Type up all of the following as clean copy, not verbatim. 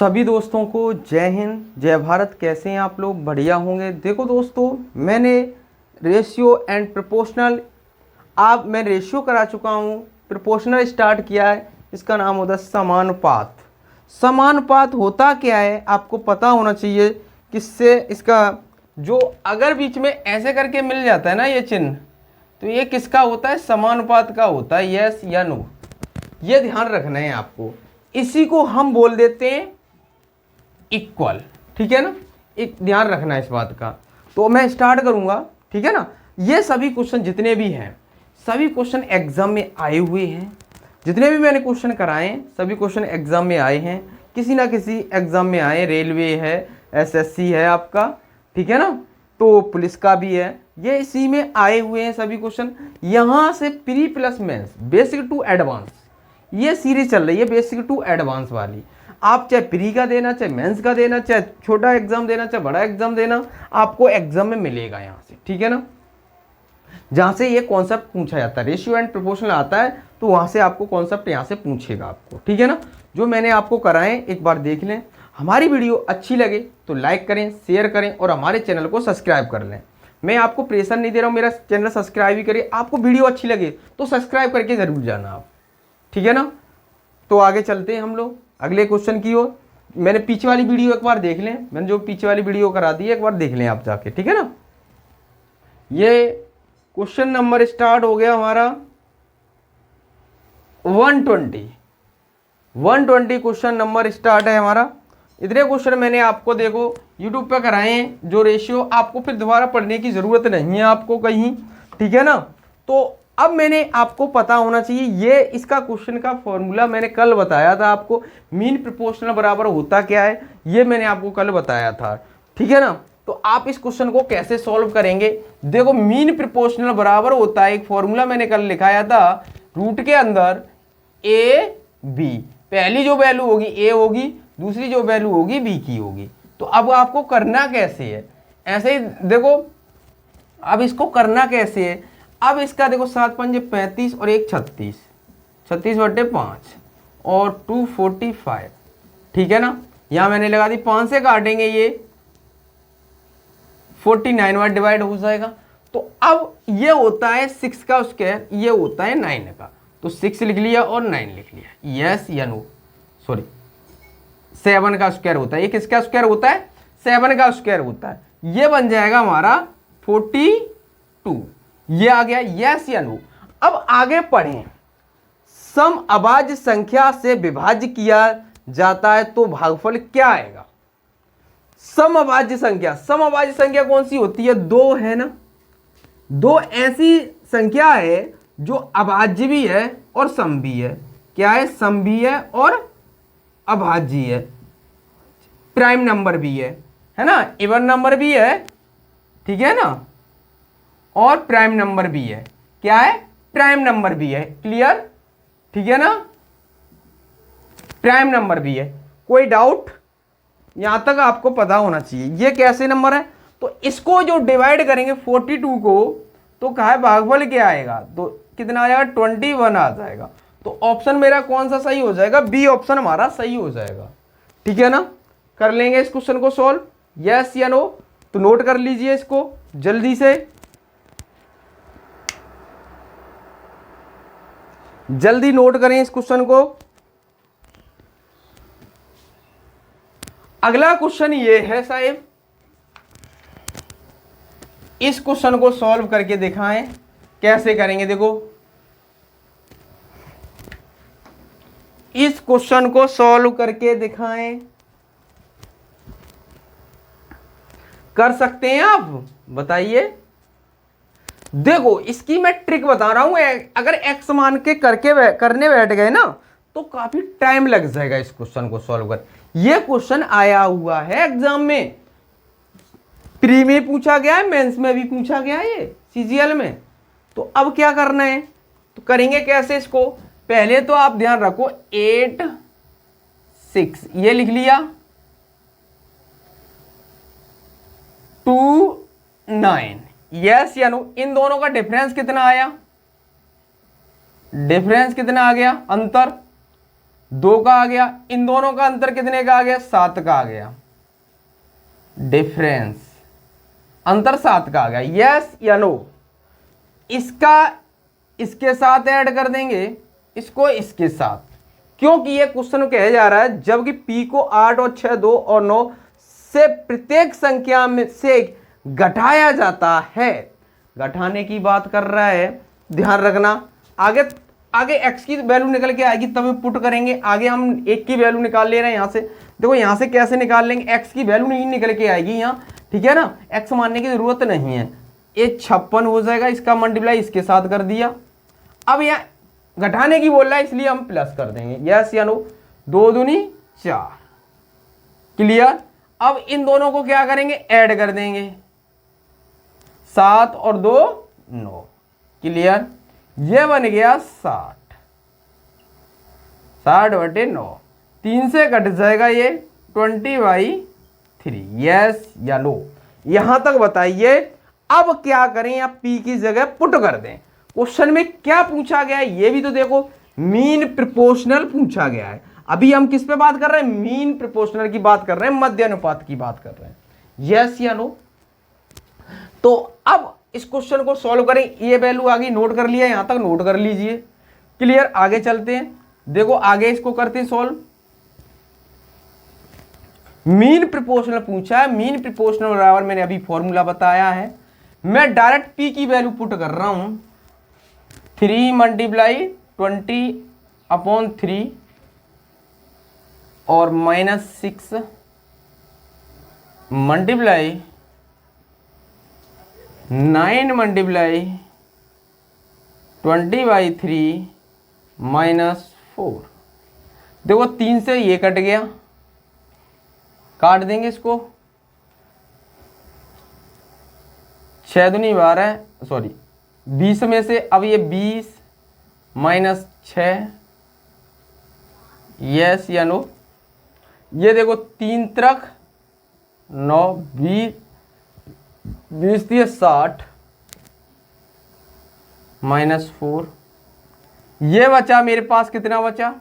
सभी दोस्तों को जय हिंद जय भारत। कैसे हैं आप लोग? बढ़िया होंगे। देखो दोस्तों, मैंने रेशियो एंड प्रोपोर्शनल मैं रेशियो करा चुका हूँ, प्रोपोर्शनल स्टार्ट किया है। इसका नाम होता है समानुपात। समानुपात होता क्या है आपको पता होना चाहिए। किससे इसका जो अगर बीच में ऐसे करके मिल जाता है ना ये चिन्ह, तो ये किसका होता है? समानुपात का होता है, यस या नो। ये ध्यान रखना है आपको। इसी को हम बोल देते हैं इक्वल, ठीक है ना। एक ध्यान रखना है इस बात का। तो मैं स्टार्ट करूंगा, ठीक है ना। ये सभी क्वेश्चन जितने भी हैं, सभी क्वेश्चन एग्जाम में आए हुए हैं। जितने भी मैंने क्वेश्चन कराए हैं सभी क्वेश्चन एग्जाम में आए हैं, किसी ना किसी एग्जाम में आए। रेलवे है, एसएससी है आपका, ठीक है ना, तो पुलिस का भी है। ये इसी में आए हुए हैं सभी क्वेश्चन। यहाँ से pre plus mains, basic to advance, ये सीरीज चल रही है बेसिक टू एडवांस वाली। आप चाहे प्री का देना, चाहे मेंस का देना, चाहे छोटा एग्जाम देना, चाहे बड़ा एग्जाम देना, आपको एग्जाम में मिलेगा यहाँ से, ठीक है ना। जहाँ से ये कॉन्सेप्ट पूछा जाता है, रेशियो एंड प्रोपोर्शनल आता है, तो वहाँ से आपको कॉन्सेप्ट यहाँ से पूछेगा आपको, ठीक है ना। जो मैंने आपको कराए एक बार देख लें। हमारी वीडियो अच्छी लगे तो लाइक करें, शेयर करें और हमारे चैनल को सब्सक्राइब कर लें। मैं आपको प्रेशर नहीं दे रहा हूँ, मेरा चैनल सब्सक्राइब ही करिए। आपको वीडियो अच्छी लगे तो सब्सक्राइब करके ज़रूर जाना आप, ठीक है ना। तो आगे चलते हैं हम लोग अगले क्वेश्चन की ओर। मैंने पीछे वाली वीडियो एक बार देख लें, मैंने जो पीछे वाली वीडियो करा दी है एक बार देख लें आप जाके, ठीक है ना। ये क्वेश्चन नंबर स्टार्ट हो गया हमारा 120 क्वेश्चन नंबर स्टार्ट है हमारा। इतने क्वेश्चन मैंने आपको देखो यूट्यूब पे कराए हैं, जो रेशियो आपको फिर दोबारा पढ़ने की ज़रूरत नहीं है आपको कहीं, ठीक है ना। तो अब मैंने आपको पता होना चाहिए, ये इसका क्वेश्चन का फॉर्मूला मैंने कल बताया था आपको। मीन प्रोपोर्शनल बराबर होता क्या है ये मैंने आपको कल बताया था, ठीक है ना। तो आप इस क्वेश्चन को कैसे सॉल्व करेंगे? देखो, मीन प्रोपोर्शनल बराबर होता है, एक फॉर्मूला मैंने कल लिखाया था, रूट के अंदर ए बी। पहली जो वैल्यू होगी ए होगी, दूसरी जो वैल्यू होगी बी की होगी। तो अब आपको करना कैसे है? ऐसे ही देखो, अब इसको करना कैसे है। अब इसका देखो 7 पंजे 35 और 1 36, 36/5 और 245, ठीक है ना। यहां मैंने लगा दी 5 से काटेंगे ये 49 बार डिवाइड हो जाएगा। तो अब ये होता है 6 का स्क्वायर, ये होता है 9 का। तो 6 लिख लिया और 9 लिख लिया, यस या नो। सॉरी, 7 का स्क्वायर होता है। ये किसका स्क्वायर होता है? 7 का स्क्वायर होता है। ये बन जाएगा हमारा 42, ये आ गया, यस या नो। अब आगे पढ़ें। सम अभाज्य संख्या से विभाज्य किया जाता है तो भागफल क्या आएगा? समअभाज्य संख्या, समअभाज्य संख्या कौन सी होती है? 2 है ना। 2 ऐसी संख्या है जो अभाज्य भी है और सम भी है। क्या है? सम भी है और अभाज्य है। प्राइम नंबर भी है ना, इवन नंबर भी है, ठीक है ना, और प्राइम नंबर भी है। क्या है? प्राइम नंबर भी है। क्लियर, ठीक है ना, प्राइम नंबर भी है। कोई डाउट? यहां तक आपको पता होना चाहिए। ये कैसे नंबर है? तो इसको जो डिवाइड करेंगे 42 को, तो कहा है भागफल क्या आएगा? तो कितना आ जाएगा? 21 आ जाएगा। तो ऑप्शन मेरा कौन सा सही हो जाएगा? बी ऑप्शन हमारा सही हो जाएगा, ठीक है ना। कर लेंगे इस क्वेश्चन को सॉल्व, यस या नो। तो नोट कर लीजिए इसको जल्दी से, जल्दी नोट करें इस क्वेश्चन को। अगला क्वेश्चन ये है साहब, इस क्वेश्चन को सॉल्व करके दिखाएं। कैसे करेंगे? देखो, इस क्वेश्चन को सॉल्व करके दिखाएं। कर सकते हैं आप? बताइए। देखो, इसकी मैं ट्रिक बता रहा हूं। अगर एक्स मान के करने बैठ गए ना तो काफी टाइम लग जाएगा इस क्वेश्चन को सॉल्व कर। ये क्वेश्चन आया हुआ है एग्जाम में, प्री में पूछा गया है, मेंस में भी पूछा गया है, ये सीजीएल में। तो अब क्या करना है? तो करेंगे कैसे इसको? पहले तो आप ध्यान रखो, 8 6 ये लिख लिया, 2 9, यस या नो। इन दोनों का डिफरेंस कितना आया? डिफरेंस कितना आ गया? अंतर 2 का आ गया, इन दोनों का अंतर कितने का आ गया, 7 का आ गया, डिफरेंस अंतर 7 का आ गया, यस या नो। इसका इसके साथ ऐड कर देंगे, इसको इसके साथ, क्योंकि ये क्वेश्चन कहा जा रहा है जबकि p को 8 और 6, 2 और 9 से प्रत्येक संख्या में से घटाया जाता है, घटाने की बात कर रहा है, ध्यान रखना। आगे आगे x की वैल्यू निकल के आएगी तब पुट करेंगे, आगे हम 1 की वैल्यू निकाल ले रहे हैं यहाँ से। देखो यहाँ से कैसे निकाल लेंगे, x की वैल्यू नहीं निकल के आएगी यहाँ, ठीक है ना, x मानने की जरूरत नहीं है। ये 56 हो जाएगा, इसका मल्टीप्लाई इसके साथ कर दिया। अब यहाँ घटाने की बोल रहा है इसलिए हम प्लस कर देंगे, यस या नो। 2 दूनी 4, क्लियर। अब इन दोनों को क्या करेंगे, ऐड कर देंगे, 7 और 2 9, क्लियर। ये बन गया 60, 60/9, 3 से घट जाएगा ये 20/3, यस या नो। यहां तक बताइए। अब क्या करें, या p की जगह पुट कर दें। क्वेश्चन में क्या पूछा गया है ये भी तो देखो, मीन प्रोपोर्शनल पूछा गया है। अभी हम किस पे बात कर रहे हैं, मीन प्रोपोर्शनल की बात कर रहे हैं, मध्य अनुपात की बात कर रहे हैं, यस या नो। तो अब इस क्वेश्चन को सॉल्व करें, ये वैल्यू आ गई, नोट कर लिया, यहां तक नोट कर लीजिए, क्लियर। आगे चलते हैं, देखो आगे इसको करते हैं सॉल्व। मीन प्रोपोर्शनल पूछा है, मीन प्रोपोर्शनल बराबर मैंने अभी फॉर्मूला बताया है, मैं डायरेक्ट p की वैल्यू पुट कर रहा हूं, 3 × 20/3 और -6 × 9 × 20/3 -4। देखो 3 से ये कट गया, काट देंगे इसको, 6 दूनी 12, सॉरी 20 में से अब ये 20 -6, यस या नो। ये देखो 3 × 9, 20 दिए 60 -4, ये बचा मेरे पास, कितना बचा,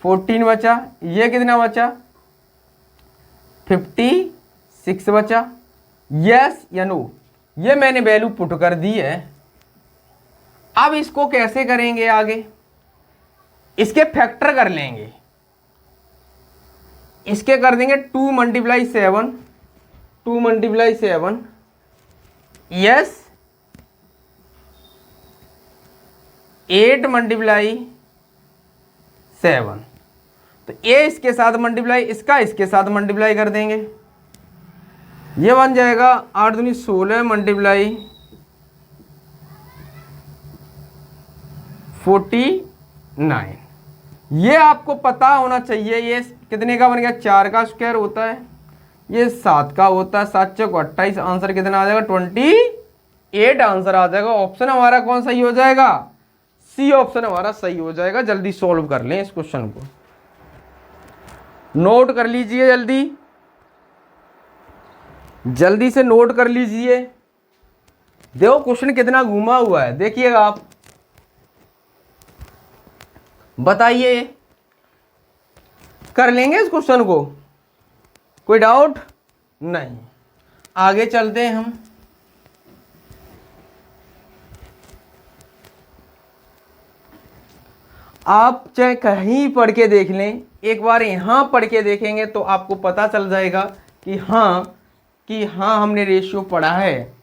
14 बचा, ये कितना बचा, 56 बचा, यस या नो। ये मैंने वैल्यू पुट कर दी है। अब इसको कैसे करेंगे आगे, इसके फैक्टर कर लेंगे, इसके कर देंगे 2 × 7, 2 × 7, यस, 8 × 7, तो ये इसके साथ मल्टीप्लाई, इसका इसके साथ मल्टीप्लाई कर देंगे, ये बन जाएगा 8 दूनी 16 × 49। ये आपको पता होना चाहिए, ये कितने का बन गया, 4 का स्क्वायर होता है, ये 7 का होता है, 7 × 28, आंसर कितना आ जाएगा, 28 आंसर आ जाएगा। ऑप्शन हमारा कौन सही हो जाएगा, सी ऑप्शन हमारा सही हो जाएगा। जल्दी सॉल्व कर लें इस क्वेश्चन को, नोट कर लीजिए, जल्दी से नोट कर लीजिए। देखो क्वेश्चन कितना घुमा हुआ है, देखिएगा आप, बताइए कर लेंगे इस क्वेश्चन को, कोई डाउट नहीं। आगे चलते हैं हम, आप चाहे कहीं पढ़ के देख लें, एक बार यहाँ पढ़ के देखेंगे तो आपको पता चल जाएगा कि हाँ हमने रेशियो पढ़ा है।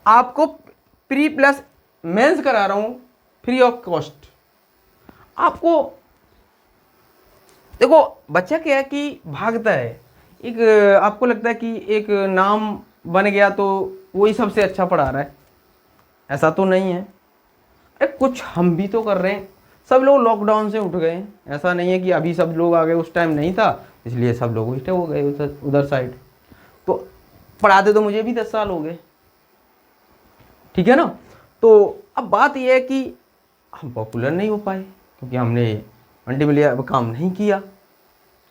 आपको प्री प्लस मेंस करा रहा हूँ फ्री ऑफ कॉस्ट। आपको देखो बच्चा क्या है कि भागता है, एक आपको लगता है कि एक नाम बन गया तो वही सबसे अच्छा पढ़ा रहा है, ऐसा तो नहीं है। अरे कुछ हम भी तो कर रहे हैं, सब लोग लॉकडाउन से उठ गए, ऐसा नहीं है कि अभी सब लोग आ गए, उस टाइम नहीं था इसलिए सब लोग उल्टे हो गए उधर साइड। तो पढ़ाते तो मुझे भी 10 साल हो गए, ठीक है ना। तो अब बात यह है कि हम पॉपुलर नहीं हो पाए क्योंकि हमने मल्टीमीडिया काम नहीं किया,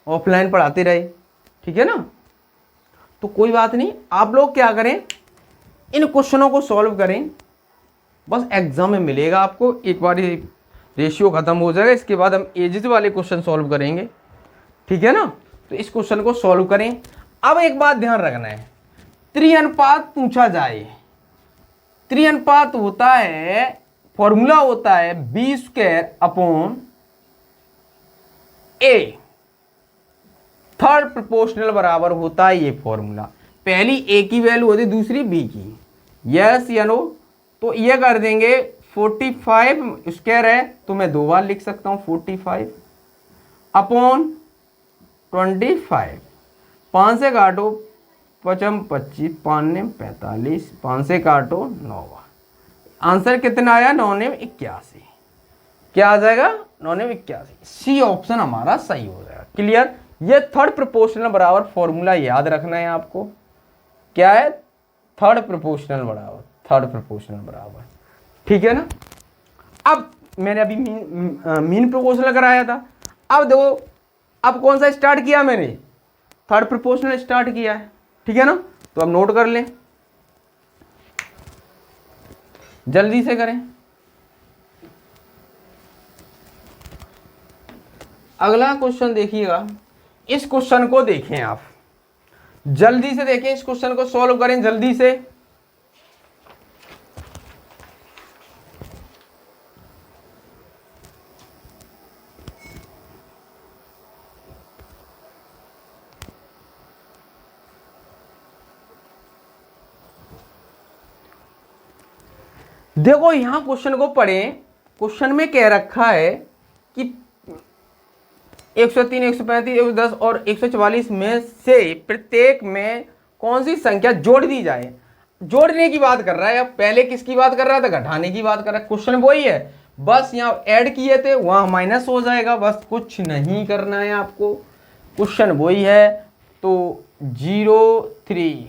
ऑफलाइन पढ़ाते रहे, ठीक है ना। तो कोई बात नहीं, आप लोग क्या करें, इन क्वेश्चनों को सॉल्व करें, बस एग्जाम में मिलेगा आपको। एक बार रेशियो खत्म हो जाएगा, इसके बाद हम एजेस वाले क्वेश्चन सॉल्व करेंगे, ठीक है ना। तो इस क्वेश्चन को सॉल्व करें। अब एक बात ध्यान रखना है, त्रिअनुपात पूछा जाए, त्रिअनुपात होता है, फॉर्मूला होता है बी स्क्वायर अपॉन ए, थर्ड प्रोपोर्शनल बराबर होता है ये फॉर्मूला। पहली ए की वैल्यू होती है, दूसरी बी की, यस या नो। तो ये कर देंगे 45 स्क्वायर है तो मैं 2 बार लिख सकता हूं 45 अपॉन 25, 5 से काटो 5 25, 5 ने 45, 5 से काटो 9 बार। आंसर कितना आया? 9 ने 81। क्या आ जाएगा? 9 ने 81। सी ऑप्शन हमारा सही हो जाएगा। क्लियर? ये थर्ड प्रोपोर्शनल बराबर फॉर्मूला याद रखना है आपको। क्या है? थर्ड प्रोपोर्शनल बराबर, थर्ड प्रोपोर्शनल बराबर, ठीक है ना। अब मैंने अभी मीन प्रोपोर्शनल कराया था। अब देखो, अब कौन सा स्टार्ट किया मैंने? थर्ड प्रोपोर्शनल स्टार्ट किया है, ठीक है ना। तो अब नोट कर लें, जल्दी से करें। अगला क्वेश्चन देखिएगा, इस क्वेश्चन को देखें आप, जल्दी से देखें, इस क्वेश्चन को सॉल्व करें जल्दी से। देखो यहां क्वेश्चन को पढ़ें। क्वेश्चन में कह रखा है कि 103, 135, 110 और 144 में से प्रत्येक में कौन सी संख्या जोड़ दी जाए। जोड़ने की बात कर रहा है। अब पहले किसकी बात कर रहा था? घटाने की बात कर रहा है। क्वेश्चन वही है, बस यहाँ ऐड किए थे, वहां माइनस हो जाएगा, बस कुछ नहीं करना है आपको। क्वेश्चन वही है। तो 03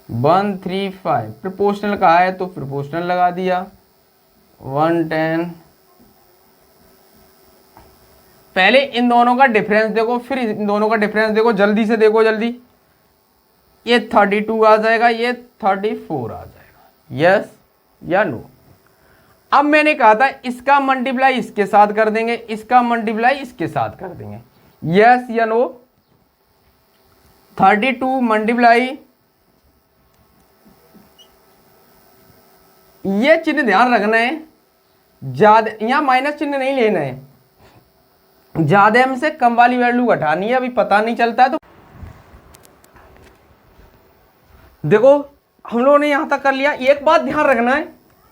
135 प्रोपोर्शनल कहा है तो प्रोपोर्शनल लगा दिया। 110, पहले इन दोनों का डिफरेंस देखो, फिर इन दोनों का डिफरेंस देखो, जल्दी से देखो, जल्दी। ये 32 आ जाएगा, ये 34 आ जाएगा, यस या नो। अब मैंने कहा था इसका मल्टीप्लाई इसके साथ कर देंगे, इसका मल्टीप्लाई इसके साथ कर देंगे, यस या नो। 32 मल्टीप्लाई, ये चिन्ह ध्यान रखना है, ज्यादा यहां माइनस चिन्ह नहीं लेना है, ज्यादा में से कम वाली वैल्यू घटानी है, अभी पता नहीं चलता है। तो देखो हम लोगों ने यहां तक कर लिया। एक बात ध्यान रखना है,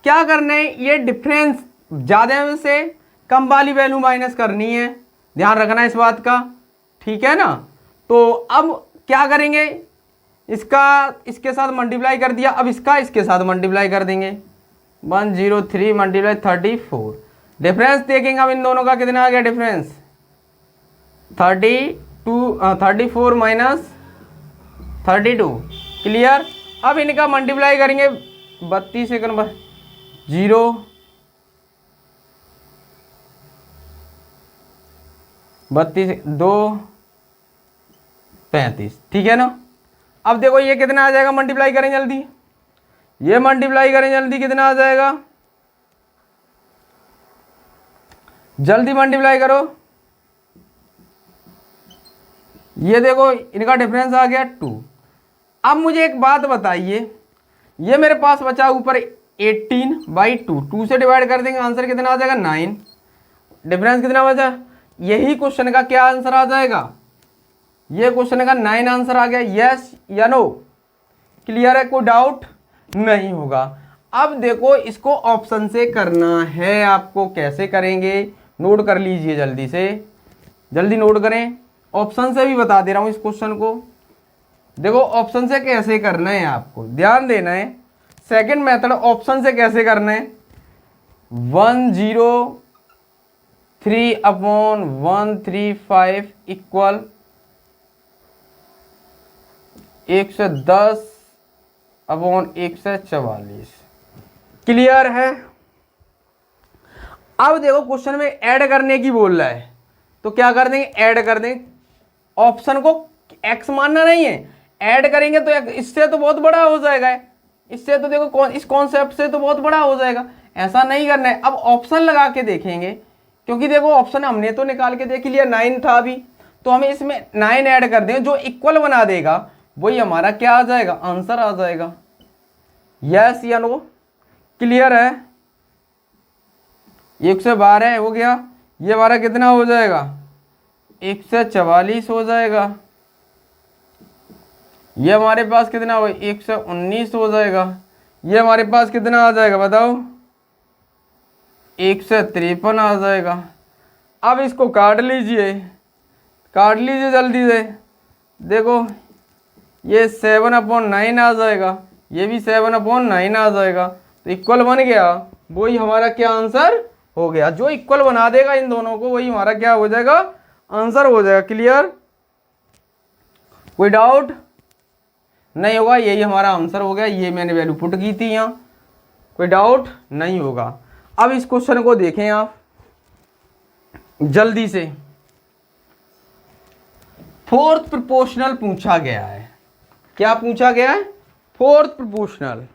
क्या करना है, ये डिफरेंस ज्यादा में से कम वाली वैल्यू माइनस करनी है, ध्यान रखना है इस बात का, ठीक है ना। तो अब क्या करेंगे, इसका इसके साथ मल्टीप्लाई कर दिया, अब इसका इसके साथ मल्टीप्लाई कर देंगे। 103 मल्टीप्लाई 34, डिफरेंस देखेंगे अब इन दोनों का कितना आ गया डिफरेंस, 34 माइनस 32। क्लियर? अब इनका मल्टीप्लाई करेंगे 32 सेकंड पर 0, 32 2 35, ठीक है ना। अब देखो ये कितना आ जाएगा, मल्टीप्लाई करें जल्दी, ये मल्टीप्लाई करें जल्दी, कितना आ जाएगा, जल्दी मल्टीप्लाई करो। ये देखो इनका डिफरेंस आ गया 2। अब मुझे एक बात बताइए, ये मेरे पास बचा ऊपर 18/2, 2 से डिवाइड कर देंगे, आंसर कितना आ जाएगा 9। डिफरेंस कितना बचा? यही क्वेश्चन का क्या आंसर आ जाएगा, ये क्वेश्चन का 9 आंसर आ गया, यस या नो। क्लियर है? कोई डाउट नहीं होगा। अब देखो इसको ऑप्शन से करना है आपको, कैसे करेंगे नोट कर लीजिए, जल्दी से जल्दी नोट करें। ऑप्शन से भी बता दे रहा हूं इस क्वेश्चन को। देखो ऑप्शन से कैसे करना है आपको ध्यान देना है। सेकंड मेथड ऑप्शन से कैसे करना है, 103/135 इक्वल 110/144। क्लियर है? अब देखो क्वेश्चन में ऐड करने की बोल रहा है, तो क्या कर देंगे, ऐड कर देंगे। ऑप्शन को x मानना नहीं है, ऐड करेंगे तो इससे तो बहुत बड़ा हो जाएगा, इससे तो देखो इस कॉन्सेप्ट से तो बहुत बड़ा हो जाएगा, ऐसा नहीं करना है। अब ऑप्शन लगा के देखेंगे, क्योंकि देखो ऑप्शन हमने तो निकाल के देख लिया, 9 था अभी, तो हमें इसमें 9 ऐड कर दें, जो इक्वल बना देगा वही हमारा क्या आ जाएगा, आंसर आ जाएगा। यस या नो, क्लियर है? 1 से 12 हो गया, ये 12 कितना हो जाएगा, 144 हो जाएगा। ये हमारे पास कितना हो, 119 हो जाएगा। ये हमारे पास कितना आ जाएगा बताओ, 153 आ जाएगा। अब इसको काट लीजिए, काट लीजिए जल्दी से। देखो ये 7/9 आ जाएगा, ये भी 7/9 आ जाएगा, तो इक्वल बन गया, वही हमारा क्या आंसर हो गया। जो इक्वल बना देगा इन दोनों को वही हमारा क्या हो जाएगा, आंसर हो जाएगा। क्लियर? कोई डाउट नहीं होगा, यही हमारा आंसर हो गया। ये मैंने वैल्यू पुट की थी यहाँ, कोई डाउट नहीं होगा। अब इस क्वेश्चन को देखें आप जल्दी से। फोर्थ प्रोपोर्शनल पूछा गया है। क्या पूछा गया है? Fourth proportional.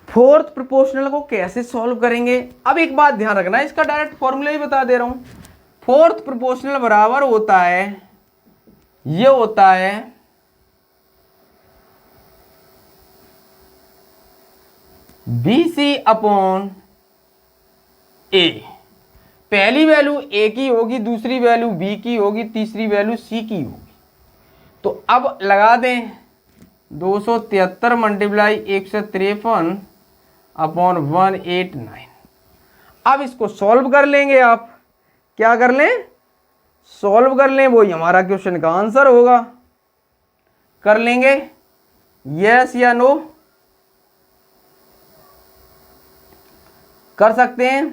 फोर्थ प्रोपोर्शनल को कैसे सॉल्व करेंगे? अब एक बात ध्यान रखना, इसका डायरेक्ट फॉर्मूला ही बता दे रहा हूं। फोर्थ प्रोपोर्शनल बराबर होता है, ये होता है BC अपॉन A। पहली वैल्यू A की होगी, दूसरी वैल्यू B की होगी, तीसरी वैल्यू C की होगी। तो अब लगा दें 273 मल्टीप्लाई 153 अपॉन 189। अब इसको सॉल्व कर लेंगे आप। क्या कर लें? सॉल्व कर लें, वही हमारा क्वेश्चन का आंसर होगा। कर लेंगे? यस या नो? कर सकते हैं?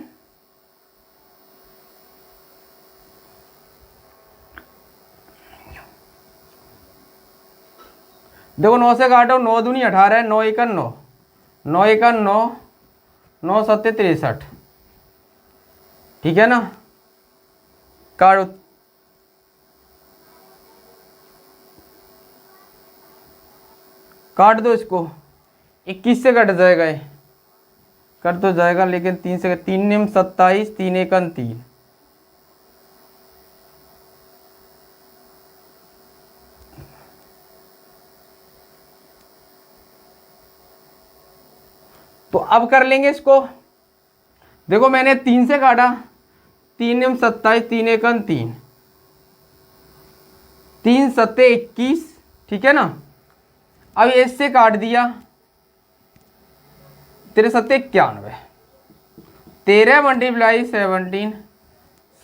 देखो 9 से काटो, 9 दूनी 18, 9 1 9, 9 1 9, 9 7 63, ठीक है ना? काटो, काट दो इसको, 21 से कट जाएगा, ये कट तो जाएगा, लेकिन 3 से 3 निम 27, 3 1 3। तो अब कर लेंगे इसको। देखो मैंने 3 से काटा, 3 निम 27, 3 1 3, 3 7 21, ठीक है ना? अब इससे काट दिया, 3 7 91, 13 मल्टीप्लाई 17,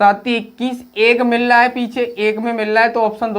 7 21, एक मिल रहा है पीछे, एक में मिल रहा है, तो ऑप्शन